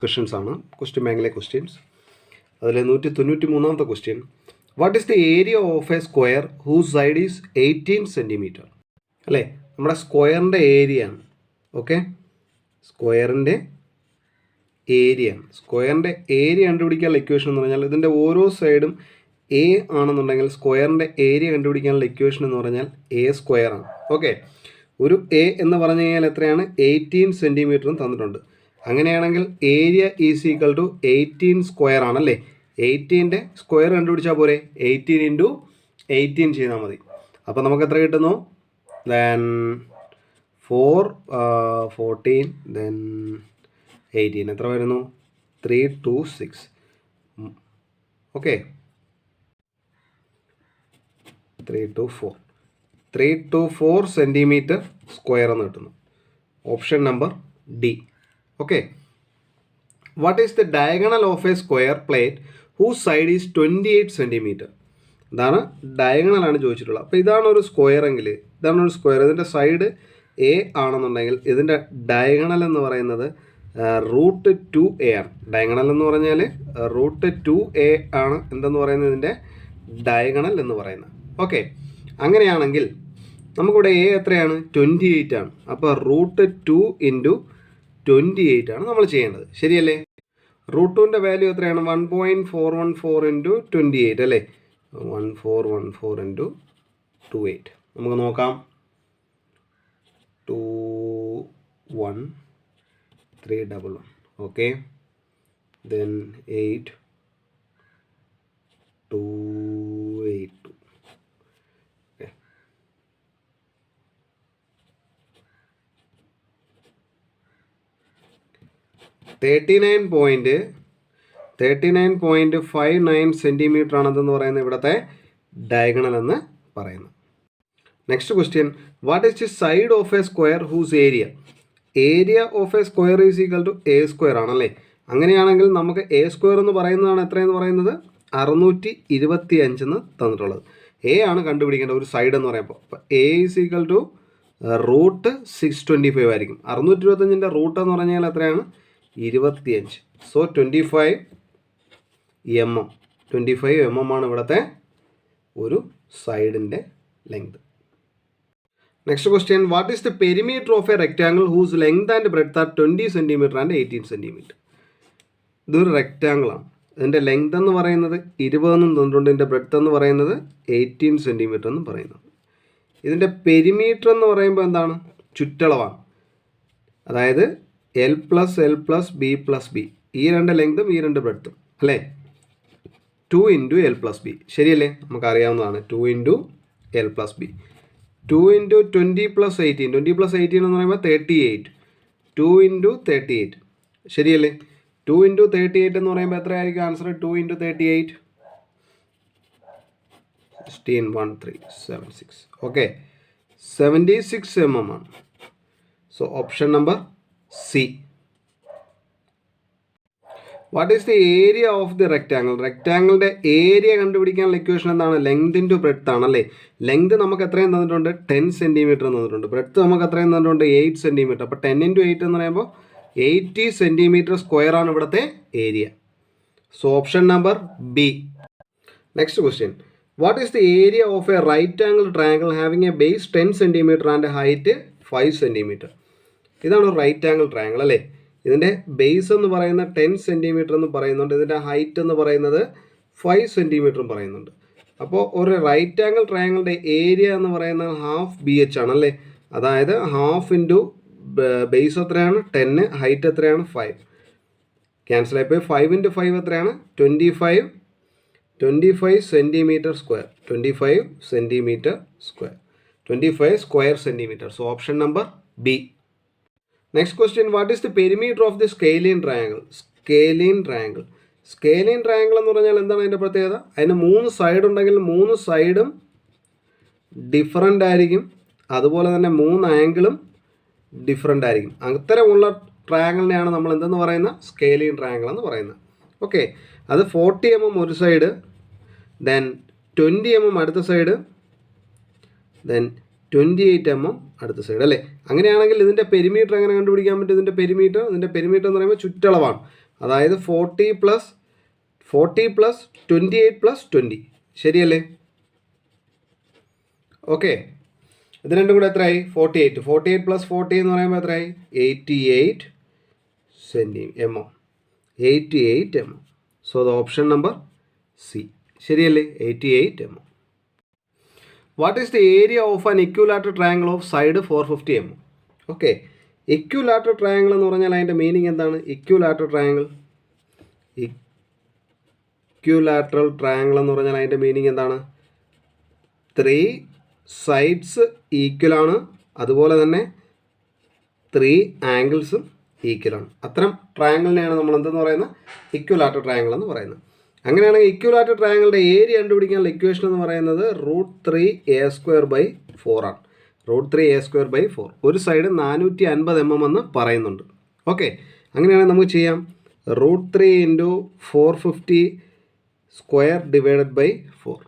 Questions ആണ്, question ബാങ്കിലെ questions. അതിൽ 193ാമത്തെ question, what is the area of a square whose side is 18 centimetre? അല്ലേ, നമ്മുടെ സ്ക്വയറിൻ്റെ ഏരിയ ആണ്. ഓക്കെ, സ്ക്വയറിൻ്റെ ഏരിയ ആണ്. സ്ക്വയറിൻ്റെ ഏരിയ കണ്ടുപിടിക്കാനുള്ള ഇക്വേഷൻ എന്ന് പറഞ്ഞാൽ ഇതിൻ്റെ ഓരോ സൈഡും എ ആണെന്നുണ്ടെങ്കിൽ സ്ക്വയറിൻ്റെ ഏരിയ കണ്ടുപിടിക്കാനുള്ള ഇക്വേഷൻ എന്ന് പറഞ്ഞാൽ എ സ്ക്വയർ ആണ്. ഓക്കെ, ഒരു എ എന്ന് പറഞ്ഞു കഴിഞ്ഞാൽ എത്രയാണ്? 18 സെൻറ്റിമീറ്ററും തന്നിട്ടുണ്ട്. അങ്ങനെയാണെങ്കിൽ area is equal to 18 square ആണല്ലേ. 18ൻ്റെ സ്ക്വയർ കണ്ടുപിടിച്ചാൽ പോരെ, 18 ഇൻറ്റു 18 ചെയ്താൽ മതി. അപ്പോൾ നമുക്ക് എത്ര കിട്ടുന്നു? ദെൻ 14 ദെൻ 18 എത്ര വരുന്നു? 326. ഓക്കെ, 324 സെൻറ്റിമീറ്റർ സ്ക്വയർ എന്ന് കിട്ടുന്നു. Option number D. Okay, what is the diagonal of a square plate whose side is 28 centimetre? ഇതാണ് ഡയഗണലാണ് ചോദിച്ചിട്ടുള്ളത്. അപ്പോൾ ഇതാണ് ഒരു സ്ക്വയർ എങ്കിൽ, ഇതാണ് ഒരു സ്ക്വയർ, ഇതിൻ്റെ സൈഡ് എ ആണെന്നുണ്ടെങ്കിൽ ഇതിൻ്റെ ഡയഗണൽ എന്ന് പറയുന്നത് √2a ആണ്. ഡയഗണൽ എന്ന് പറഞ്ഞാൽ √2a ആണ് എന്തെന്ന് പറയുന്നത്, ഇതിൻ്റെ ഡയഗണൽ എന്ന് പറയുന്നത്. ഓക്കെ, അങ്ങനെയാണെങ്കിൽ നമുക്കിവിടെ എ എത്രയാണ്? 28 ആണ്. അപ്പോൾ √2 ഇൻറ്റു 28 ആണ് നമ്മൾ ചെയ്യേണ്ടത്, ശരിയല്ലേ? √2ൻ്റെ വാല്യൂ എത്രയാണ്? 1.414 ഇൻറ്റു 28 അല്ലേ. 1414 ഇൻറ്റു 28 നമുക്ക് നോക്കാം. 21311. Okay, then 8282. ഓക്കെ, 39.59 സെൻറ്റിമീറ്റർ ആണെന്ന് പറയുന്നത് ഇവിടുത്തെ ഡയഗണൽ എന്ന് പറയുന്നത്. Next question, what is the side of a square whose area? Area of a square is equal to a square ആണല്ലേ. അങ്ങനെയാണെങ്കിൽ നമുക്ക് എ സ്ക്വയർ എന്ന് പറയുന്നതാണ് എത്രയെന്ന് പറയുന്നത്? 625 എന്ന് തന്നിട്ടുള്ളത്. എ ആണ് കണ്ടുപിടിക്കേണ്ട ഒരു സൈഡ് എന്ന് പറയുമ്പോൾ. അപ്പോൾ എ ഈസ് ഈക്വൽ ടു √625 ആയിരിക്കും. 625ൻ്റെ റൂട്ട് എന്ന് പറഞ്ഞാൽ എത്രയാണ്? 25. സോ 25 mm ആണ് ഇവിടുത്തെ ഒരു സൈഡിൻ്റെ length. Next question, what is the perimeter of a rectangle whose length and breadth are 20 centimetre and 18 centimetre? ഇതൊരു റെക്റ്റാങ്കിളാണ്. ഇതിൻ്റെ ലെങ്ത് എന്ന് പറയുന്നത് 20 എന്നും തന്നിട്ടുണ്ട്. ഇതിൻ്റെ ബ്രെഡ്ത്ത് എന്ന് പറയുന്നത് 18 സെൻറ്റിമീറ്റർ എന്നും പറയുന്നത്. ഇതിൻ്റെ പെരിമീറ്റർ എന്ന് പറയുമ്പോൾ എന്താണ്? ചുറ്റളവാണ്. അതായത് L + L + B + B, ഈ രണ്ട് ലെങ്തും ഈ രണ്ട് ബ്രെഡ്ത്തും അല്ലേ. 2 ഇൻറ്റു L + B, ശരിയല്ലേ? നമുക്കറിയാവുന്നതാണ് 2 ഇൻറ്റു L + B. 2 ഇൻറ്റു 20 + 18, 20 + 18 എന്ന് പറയുമ്പോൾ 38. 2 ഇൻറ്റു 38, ശരിയല്ലേ? 2 ഇൻറ്റു 38 എന്ന് പറയുമ്പോൾ എത്രയായിരിക്കും ആൻസർ? 2 ഇൻറ്റു 38 161376. ഓക്കെ, 76 mm ആണ്. So option number C. What is the area of the rectangle? റെക്റ്റാങ്കിളിൻ്റെ ഏരിയ കണ്ടുപിടിക്കാനുള്ള ഇക്വേഷൻ എന്താണ്? ലെങ്ത് ഇൻറ്റു ബ്രെഡ്ത്ത് ആണല്ലേ. ലെങ്ത് നമുക്ക് എത്രയും തന്നിട്ടുണ്ട്? 10 സെൻറ്റിമീറ്റർ തന്നിട്ടുണ്ട്. ബ്രെഡ്ത്ത് നമുക്ക് എത്രയും തന്നിട്ടുണ്ട്? 8 സെൻറ്റിമീറ്റർ. അപ്പോൾ 10 ഇൻറ്റു 8 എന്ന് പറയുമ്പോൾ 80 സെൻറ്റിമീറ്റർ സ്ക്വയർ ആണ് ഇവിടുത്തെ area. So option number B. Next question, what is the area of a right angle triangle having a base 10 centimetre and height 5 centimetre? ഇതാണ് റൈറ്റ് ആംഗിൾ ട്രയാങ്കിൾ അല്ലേ. ഇതിൻ്റെ ബേസ് എന്ന് പറയുന്നത് 10 സെൻറ്റിമീറ്റർ എന്ന് പറയുന്നുണ്ട്. ഇതിൻ്റെ ഹൈറ്റ് എന്ന് പറയുന്നത് 5 സെൻറ്റിമീറ്ററും പറയുന്നുണ്ട്. അപ്പോൾ ഒരു റൈറ്റ് ആംഗിൾ ട്രയാങ്കിളിൻ്റെ ഏരിയ എന്ന് പറയുന്നത് ½ ആണല്ലേ. അതായത് ഹാഫ് ഇൻറ്റു ബേസ് എത്രയാണ്? 10, ഹൈറ്റ് എത്രയാണ്? 5. ക്യാൻസൽ ആയിപ്പോയി. 5 ഇൻറ്റു 5 എത്രയാണ്? 25 centimetre square. 25 centimetre square, 25 square centimetre. So option number B. Next question, what is the perimeter of the scalene triangle? Scalene triangle എന്ന് പറഞ്ഞാൽ എന്താണ് അതിൻ്റെ പ്രത്യേകത? അതിന് 3 സൈഡ് ഉണ്ടെങ്കിൽ 3 സൈഡും ഡിഫറൻ്റ് ആയിരിക്കും. അതുപോലെ തന്നെ 3 ആംഗിളും ഡിഫറൻ്റ് ആയിരിക്കും. അത്തരമുള്ള ട്രയാങ്കിളിനെയാണ് നമ്മൾ എന്തെന്ന് പറയുന്നത്? സ്കെയിലിൻ ട്രയാങ്കിൾ എന്ന് പറയുന്നത്. ഓക്കെ, അത് 40 mm ഒരു സൈഡ്, ദെൻ 20 mm അടുത്ത സൈഡ്, ദെൻ 28 mm അടുത്ത സൈഡ് അല്ലേ. അങ്ങനെയാണെങ്കിൽ ഇതിൻ്റെ പെരിമീറ്റർ എങ്ങനെ കണ്ടുപിടിക്കാൻ പറ്റും? ഇതിൻ്റെ പെരിമീറ്റർ എന്ന് പറയുമ്പോൾ ചുറ്റളവാണ്. അതായത് 40 പ്ലസ് 28 പ്ലസ് 20. ശരിയല്ലേ? ഓക്കെ, ഇത് രണ്ടും കൂടെ എത്രയായി? 48 പ്ലസ് 40 എന്ന് പറയുമ്പോൾ എത്രയായി? 88 mm. 88 mm. So the option number C. ശരിയല്ലേ? 88 mm. What is the area of an equilateral triangle of side 450 mm? Okay, equilateral triangle എന്ന് പറഞ്ഞാൽ അതിൻ്റെ മീനിങ് എന്താണ്? ഇക്വിലാറ്ററൽ ട്രയാങ്കിൾ എന്ന് പറഞ്ഞാൽ അതിൻ്റെ മീനിങ് എന്താണ്? 3 സൈഡ്സ് ഈക്വൽ ആണ്, അതുപോലെ തന്നെ 3 ആംഗിൾസും ഈക്വൽ ആണ്. അത്തരം ട്രയാങ്കിളിനെയാണ് നമ്മൾ എന്തെന്ന് പറയുന്നത്? ഇക്വിലാറ്ററൽ ട്രയാങ്കിൾ എന്ന് പറയുന്നത്. അങ്ങനെയാണെങ്കിൽ ഇക്വിലാറ്ററൽ ട്രയാങ്കിളുടെ ഏരിയ കണ്ടുപിടിക്കാനുള്ള ഇക്വേഷൻ എന്ന് പറയുന്നത് √3a²/4 ആണ്. √3a²/4. ഒരു സൈഡ് 450 mm എന്ന് പറയുന്നുണ്ട്. ഓക്കെ, അങ്ങനെയാണെങ്കിൽ നമുക്ക് ചെയ്യാം. √3 × 450 സ്ക്വയർ ഡിവൈഡഡ് ബൈ 4.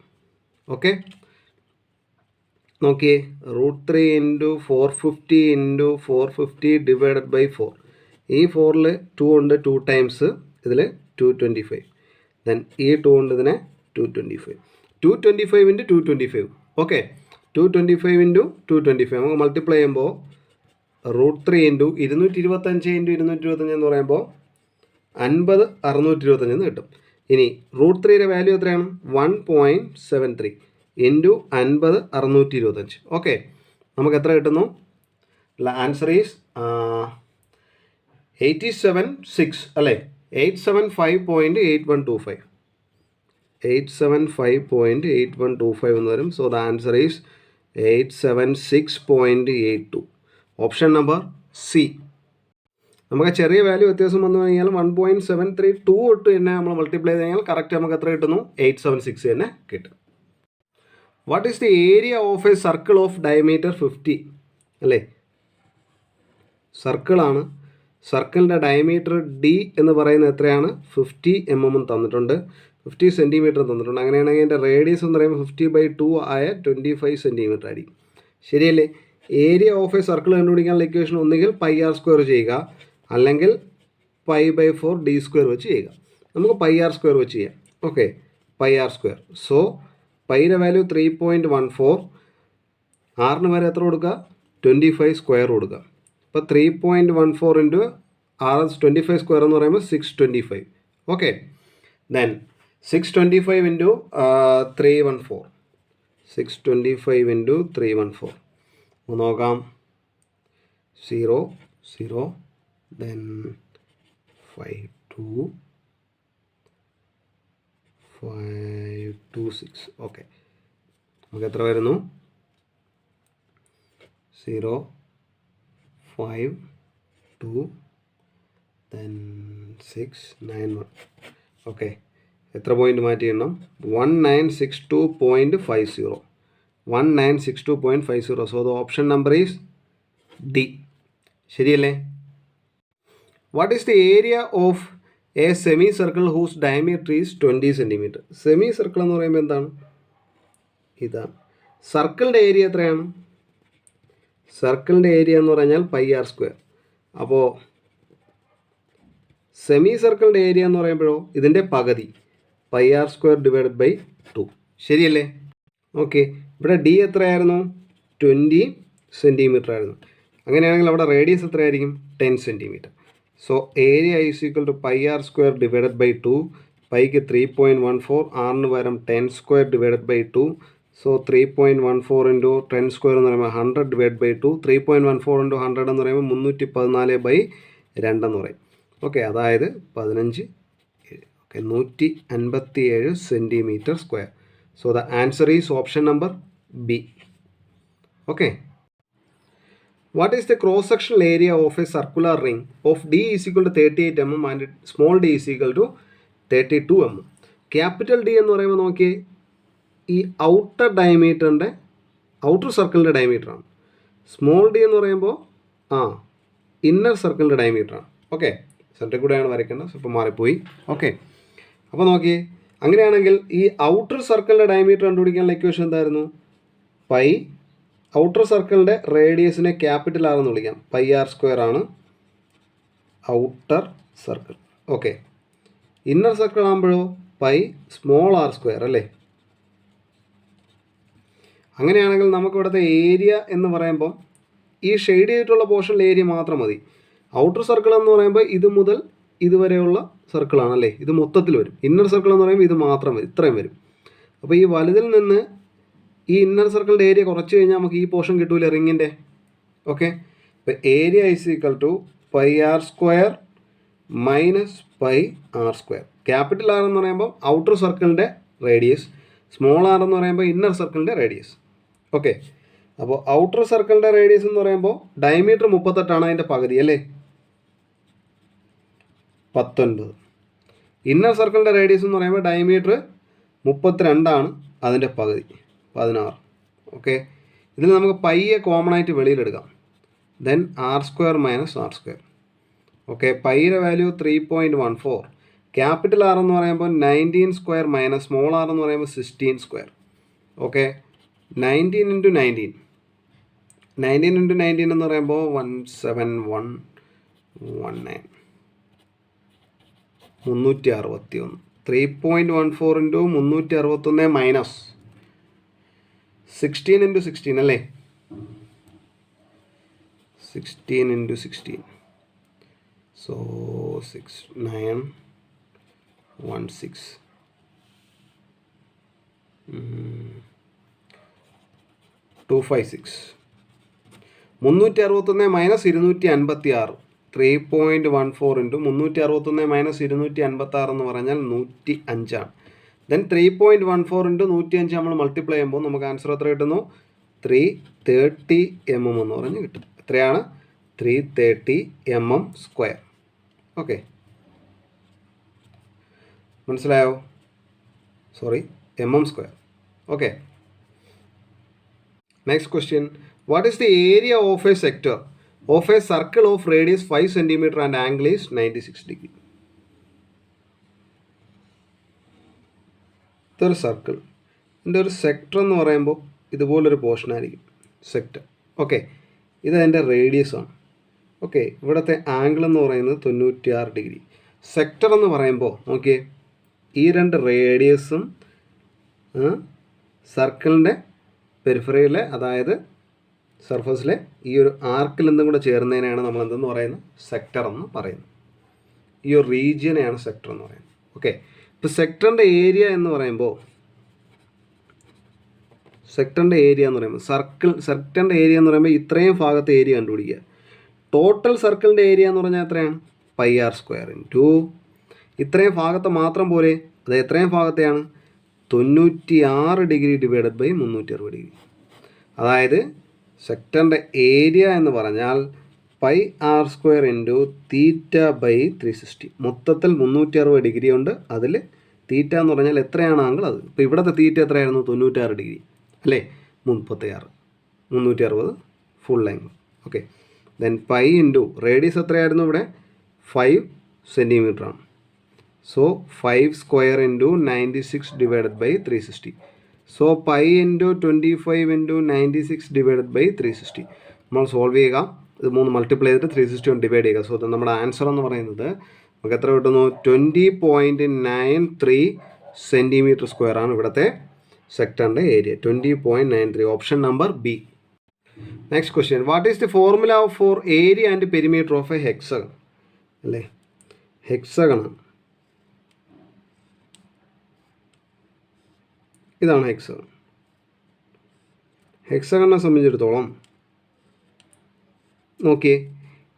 ഓക്കെ, നോക്കിയേ, √3 × 450 × 450 ഡിവൈഡഡ് ബൈ 4. ഈ 4ൽ 2 ഉണ്ട്, 2 ടൈംസ്, ഇതിൽ 225. ദെൻ ഈ 2 ഉണ്ട്, ഇതിനെ 225. 225 × 225. ഓക്കെ, 225 × 225 നമുക്ക് മൾട്ടിപ്ലൈ ചെയ്യുമ്പോൾ √3 × 225 × 225 എന്ന് പറയുമ്പോൾ 50 625 എന്ന് കിട്ടും. ഇനി √3യുടെ വാല്യൂ എത്രയാണ്? 1.73 × 50 625. ഓക്കെ, നമുക്ക് എത്ര കിട്ടുന്നു? ആൻസർ ഈസ് 876 അല്ലേ? 875.8125. 875.8125 എന്ന് വരും. So the answer is 876.82. Option number C. നമുക്ക് ചെറിയ വാല്യൂ വ്യത്യാസം വന്നു കഴിഞ്ഞാൽ 1.732 തൊട്ട് തന്നെ നമ്മൾ മൾട്ടിപ്ലൈ ചെയ്ത് കഴിഞ്ഞാൽ കറക്റ്റ് നമുക്ക് എത്ര കിട്ടുന്നു? 876 തന്നെ കിട്ടും. What is the area of A circle of diameter 50? അല്ലേ, സർക്കിളാണ്. സർക്കിളിൻ്റെ ഡയമീറ്റർ ഡി എന്ന് പറയുന്നത് എത്രയാണ്? 50 mm തന്നിട്ടുണ്ട്, 50 cm തന്നിട്ടുണ്ട്. അങ്ങനെയാണെങ്കിൽ അതിൻ്റെ റേഡിയസ് എന്ന് പറയുമ്പോൾ 50/2 ആയ 25 cm ആയിരിക്കും. ശരിയല്ലേ? ഏരിയ ഓഫ് എ സർക്കിൾ കണ്ടുപിടിക്കാനുള്ള ഇക്വേഷൻ ഒന്നുകിൽ πr² ചെയ്യുക, അല്ലെങ്കിൽ π/4 d² വെച്ച് ചെയ്യുക. നമുക്ക് πr² വെച്ച് ചെയ്യാം. Okay, πr². സോ പൈയുടെ വാല്യൂ 3.14, ആറിന് വരെ എത്ര കൊടുക്കുക? 25 സ്ക്വയർ കൊടുക്കുക. അപ്പോൾ 3.14 × r 25 സ്ക്വയർ എന്ന് പറയുമ്പോൾ 625. Okay, then 625 × 314. 625 × 314 നോക്കാം. 0 0 ദെൻ 5 2 5 2 6. ഓക്കെ, നമുക്ക് എത്ര വരുന്നു? 0 5 2 then 6 9 1. ഓക്കെ, എത്ര പോയിന്റ് മാറ്റി എണ്ണം? 1962.50. 1962.50. So the option number is D. ശരിയല്ലേ? What is the area of a semi circle whose diameter is 20 cm? Semi circle എന്ന് പറയുമ്പോൾ എന്താണ്? ഇതാണ്. സർക്കിളിൻ്റെ ഏരിയ എത്രയാണ്? സർക്കിളിൻ്റെ ഏരിയ എന്ന് പറഞ്ഞാൽ πr². അപ്പോൾ സെമി സർക്കിളിൻ്റെ ഏരിയ എന്ന് പറയുമ്പോഴോ ഇതിൻ്റെ പകുതി πr² ഡിവൈഡഡ് ബൈ 2. ശരിയല്ലേ? ഓക്കെ, ഇവിടെ ഡി എത്രയായിരുന്നു? 20 cm ആയിരുന്നു. അങ്ങനെയാണെങ്കിൽ അവിടെ റേഡിയസ് എത്രയായിരിക്കും? 10 cm. So area is equal to πr² divided by 2. പൈക്ക് 3.14, ആറിന് പകരം 10² ഡിവൈഡഡ് ബൈ 2. സോ 3.14 × 10² എന്ന് പറയുമ്പോൾ 100 ഡിവൈഡ് ബൈ 2. 3.14 × 100 എന്ന് പറയുമ്പോൾ 314/2 എന്ന് പറയും. ഓക്കെ, അതായത് 15 okay 157 cm². So the answer is option number B. Okay, what is the cross sectional area of a circular ring of D is equal to 38 mm and small D is equal to 32 mm? Capital D എന്ന് പറയുമ്പോൾ നോക്കിയേ, ഈ outer ഡയമീറ്ററിൻ്റെ outer സർക്കിളിൻ്റെ ഡയമീറ്ററാണ്. Small D എന്ന് പറയുമ്പോൾ inner സർക്കിളിൻ്റെ ഡയമീറ്ററാണ്. Okay, സെൻറ്ററിൽ കൂടെയാണ് വരയ്ക്കേണ്ടത്, ഇപ്പോൾ മാറിപ്പോയി. ഓക്കെ, അപ്പോൾ നോക്കിയേ, അങ്ങനെയാണെങ്കിൽ ഈ ഔട്ടർ സർക്കിളിൻ്റെ ഡയമീറ്റർ കണ്ടുപിടിക്കാനുള്ള ഇക്വേഷൻ എന്തായിരുന്നു? പൈ ഔട്ടർ സർക്കിളിൻ്റെ റേഡിയസിനെ ക്യാപിറ്റൽ ആർ എന്ന് വിളിക്കാം. πr² ആണ് outer circle. Okay. Inner circle ആകുമ്പോഴോ പൈ സ്മോൾ ആർ സ്ക്വയർ അല്ലേ. അങ്ങനെയാണെങ്കിൽ നമുക്ക് ഇവിടുത്തെ ഏരിയ എന്ന് പറയുമ്പോൾ ഈ ഷെയ്ഡ് ചെയ്തിട്ടുള്ള പോർഷനിൽ ഏരിയ മാത്രം മതി. ഔട്ടർ സർക്കിൾ എന്ന് പറയുമ്പോൾ ഇത് മുതൽ ഇതുവരെയുള്ള സർക്കിളാണല്ലേ, ഇത് മൊത്തത്തിൽ വരും. ഇന്നർ സർക്കിൾ എന്ന് പറയുമ്പോൾ ഇത് മാത്രം വരും, ഇത്രയും വരും. അപ്പോൾ ഈ വലുതിൽ നിന്ന് ഈ ഇന്നർ സർക്കിളിൻ്റെ ഏരിയ കുറച്ച് കഴിഞ്ഞാൽ നമുക്ക് ഈ പോർഷൻ കിട്ടൂല റിങ്ങിൻ്റെ. ഓക്കെ, ഇപ്പോൾ area is equal to pi R square minus pi R square. Capital R എന്ന് പറയുമ്പോൾ ഔട്ടർ സർക്കിളിൻ്റെ റേഡിയസ്, സ്മോൾ ആർ എന്ന് പറയുമ്പോൾ ഇന്നർ സർക്കിളിൻ്റെ റേഡിയസ്. ഓക്കെ, അപ്പോൾ ഔട്ടർ സർക്കിളിൻ്റെ റേഡിയസ് എന്ന് പറയുമ്പോൾ ഡയമീറ്റർ 38 അതിൻ്റെ പകുതി അല്ലേ, 19. ഇന്നർ സർക്കിളിൻ്റെ റേഡിയസ് എന്ന് പറയുമ്പോൾ ഡയമീറ്റർ 32 അതിൻ്റെ പകുതി, 16. ഓക്കെ, ഇതിൽ നമുക്ക് പൈയെ കോമൺ ആയിട്ട് വെളിയിലെടുക്കാം. Then R square minus R square. Okay, പൈയുടെ വാല്യൂ 3.14. ക്യാപിറ്റൽ ആർ എന്ന് പറയുമ്പോൾ 19 സ്ക്വയർ മൈനസ് സ്മോൾ ആർ എന്ന് പറയുമ്പോൾ 16 സ്ക്വയർ. ഓക്കെ, 19 × 19. 19 × 19 എന്ന് പറയുമ്പോൾ 17119, 361. 3.14 × 361 മൈനസ് 16 × 16 അല്ലേ, 16 × 16. So 6916. 256. 361 മൈനസ് 256. 3.14 × 361 മൈനസ് 256 എന്ന് പറഞ്ഞാൽ 105 ആണ്. ദെൻ 3.14 × 105 നമ്മൾ മൾട്ടിപ്ലൈ ചെയ്യുമ്പോൾ നമുക്ക് ആൻസർ എത്ര കിട്ടുന്നു? 330 mm എന്ന് പറഞ്ഞ് കിട്ടും. എത്രയാണ്? 330 mm സ്ക്വയർ. ഓക്കെ, മനസ്സിലായോ? Sorry, mm square. Okay, next question. What is the area of A sector of A circle of radius 5 cm and angle is 96 degree? ഇതൊരു സർക്കിൾ, ഇതിൻ്റെ ഒരു സെക്ടർ എന്ന് പറയുമ്പോൾ ഇതുപോലൊരു പോർഷൻ ആയിരിക്കും സെക്ടർ. ഓക്കെ, ഇതതിൻ്റെ റേഡിയസ് ആണ്. Okay, ഇവിടുത്തെ ആംഗിൾ എന്ന് പറയുന്നത് 96 ഡിഗ്രി. സെക്ടർ എന്ന് പറയുമ്പോൾ നോക്കിയേ, ഈ രണ്ട് റേഡിയസും സർക്കിളിൻ്റെ പെരിഫറിയിലെ, അതായത് സർഫസിലെ ഈ ഒരു ആർക്കിൽ എന്തും കൂടെ ചേർന്നതിനെയാണ് നമ്മൾ എന്തെന്ന് പറയുന്നത്? സെക്ടർ എന്ന് പറയുന്നത്. ഈ ഒരു റീജിയനെയാണ് സെക്ടർ എന്ന് പറയുന്നത്. ഓക്കെ, ഇപ്പോൾ സെക്ടറിൻ്റെ ഏരിയ എന്ന് പറയുമ്പോൾ സെക്ടറിൻ്റെ ഏരിയ എന്ന് പറയുമ്പോൾ സെക്ടറിൻ്റെ ഏരിയ എന്ന് പറയുമ്പോൾ ഇത്രയും ഭാഗത്തെ ഏരിയ കണ്ടുപിടിക്കുക. ടോട്ടൽ സർക്കിളിൻ്റെ ഏരിയ എന്ന് പറഞ്ഞാൽ എത്രയാണ്? പൈ ആർ സ്ക്വയർ ഇൻറ്റു ഇത്രയും ഭാഗത്തെ മാത്രം പോലെ, അത് എത്രയും ഭാഗത്തെയാണ്? 96 ഡിഗ്രി ഡിവൈഡഡ് ബൈ 360 ഡിഗ്രി. അതായത് സെക്ടറിൻ്റെ ഏരിയ എന്ന് പറഞ്ഞാൽ pi R square into theta by 360. മൊത്തത്തിൽ 360 ഡിഗ്രി ഉണ്ട്. അതിൽ തീറ്റ എന്ന് പറഞ്ഞാൽ എത്രയാണ് ആംഗിൾ അത്. ഇപ്പോൾ ഇവിടുത്തെ തീറ്റ എത്രയായിരുന്നു? 96 ഡിഗ്രി അല്ലേ, 36, 360 full length. Okay, then pi into radius എത്രയായിരുന്നു? ഇവിടെ 5 cm ആണ്. So 5 square into 96 divided by 360. So pi into 25 into 96 divided by 360. നമ്മൾ സോൾവ് ചെയ്യുക. ഇത് 3 മൾട്ടിപ്ലൈ ചെയ്തിട്ട് 360 കൊണ്ട് ഡിവൈഡ് ചെയ്യുക. സോ നമ്മുടെ ആൻസർ എന്ന് പറയുന്നത് നമുക്ക് എത്ര കിട്ടുന്നു? 20.93 cm സ്ക്വയർ ആണ് ഇവിടുത്തെ സെക്ടറിൻ്റെ area. 20.93, option number B. Next question. What is the formula for area and perimeter of a hexagon? അല്ലേ, ഹെക്സഗൺ ഇതാണ് ഹെക്സഗൺ. ഹെക്സഗണിനെ സംബന്ധിച്ചിടത്തോളം നോക്കിയേ,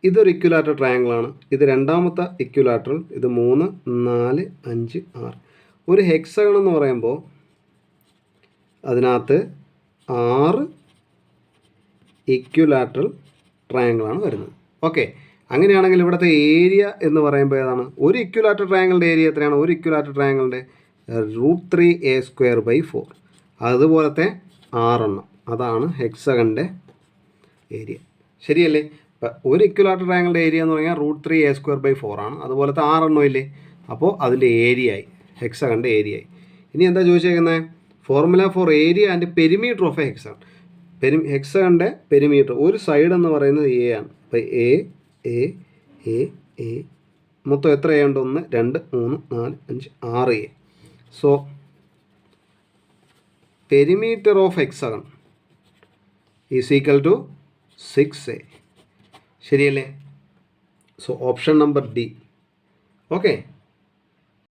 ഇതൊരു ഇക്വിലാറ്റർ ട്രയാങ്കിളാണ്. ഇത് രണ്ടാമത്തെ ഇക്വിലാറ്ററൽ. ഇത് 3, 4, 5, 6. ഒരു ഹെക്സഗൺ എന്ന് പറയുമ്പോൾ അതിനകത്ത് 6 ഇക്വിലാറ്ററൽ ട്രയാങ്കിളാണ് വരുന്നത്. ഓക്കെ, അങ്ങനെയാണെങ്കിൽ ഇവിടുത്തെ ഏരിയ എന്ന് പറയുമ്പോൾ ഏതാണ്? ഒരു ഇക്വിലാറ്റർ ട്രയാങ്കിളിൻ്റെ ഏരിയ എത്രയാണ്? ഒരു ഇക്വിലാറ്റർ ട്രയാങ്കിളിൻ്റെ √3a²/4. അതുപോലത്തെ 6 അതാണ് ഹെക്സഗണിൻ്റെ ഏരിയ. ശരിയല്ലേ? ഇപ്പം ഒരു ഇക്വിലാറ്റർ ട്രയാങ്കിളിൻ്റെ ഏരിയ എന്ന് പറഞ്ഞാൽ √3a²/4 ആണ്. അതുപോലത്തെ 6 ഇല്ലേ? അപ്പോൾ അതിൻ്റെ ഏരിയ ആയി, ഹെക്സഗണിൻ്റെ ഏരിയ ആയി. ഇനി എന്താ ചോദിച്ചേക്കുന്നത്? Formula for area and perimeter of a hexagon. ഹെക്സഗണിൻ്റെ പെരിമീറ്റർ, ഒരു സൈഡ് എന്ന് പറയുന്നത് എ ആണ്. അപ്പോൾ എ എ എ എ മൊത്തം എത്ര എ ഉണ്ട്? 1 2 3 4 5 6 A. So perimeter of hexagon is equal to 6 A. ശരിയല്ലേ? So option number D. Okay.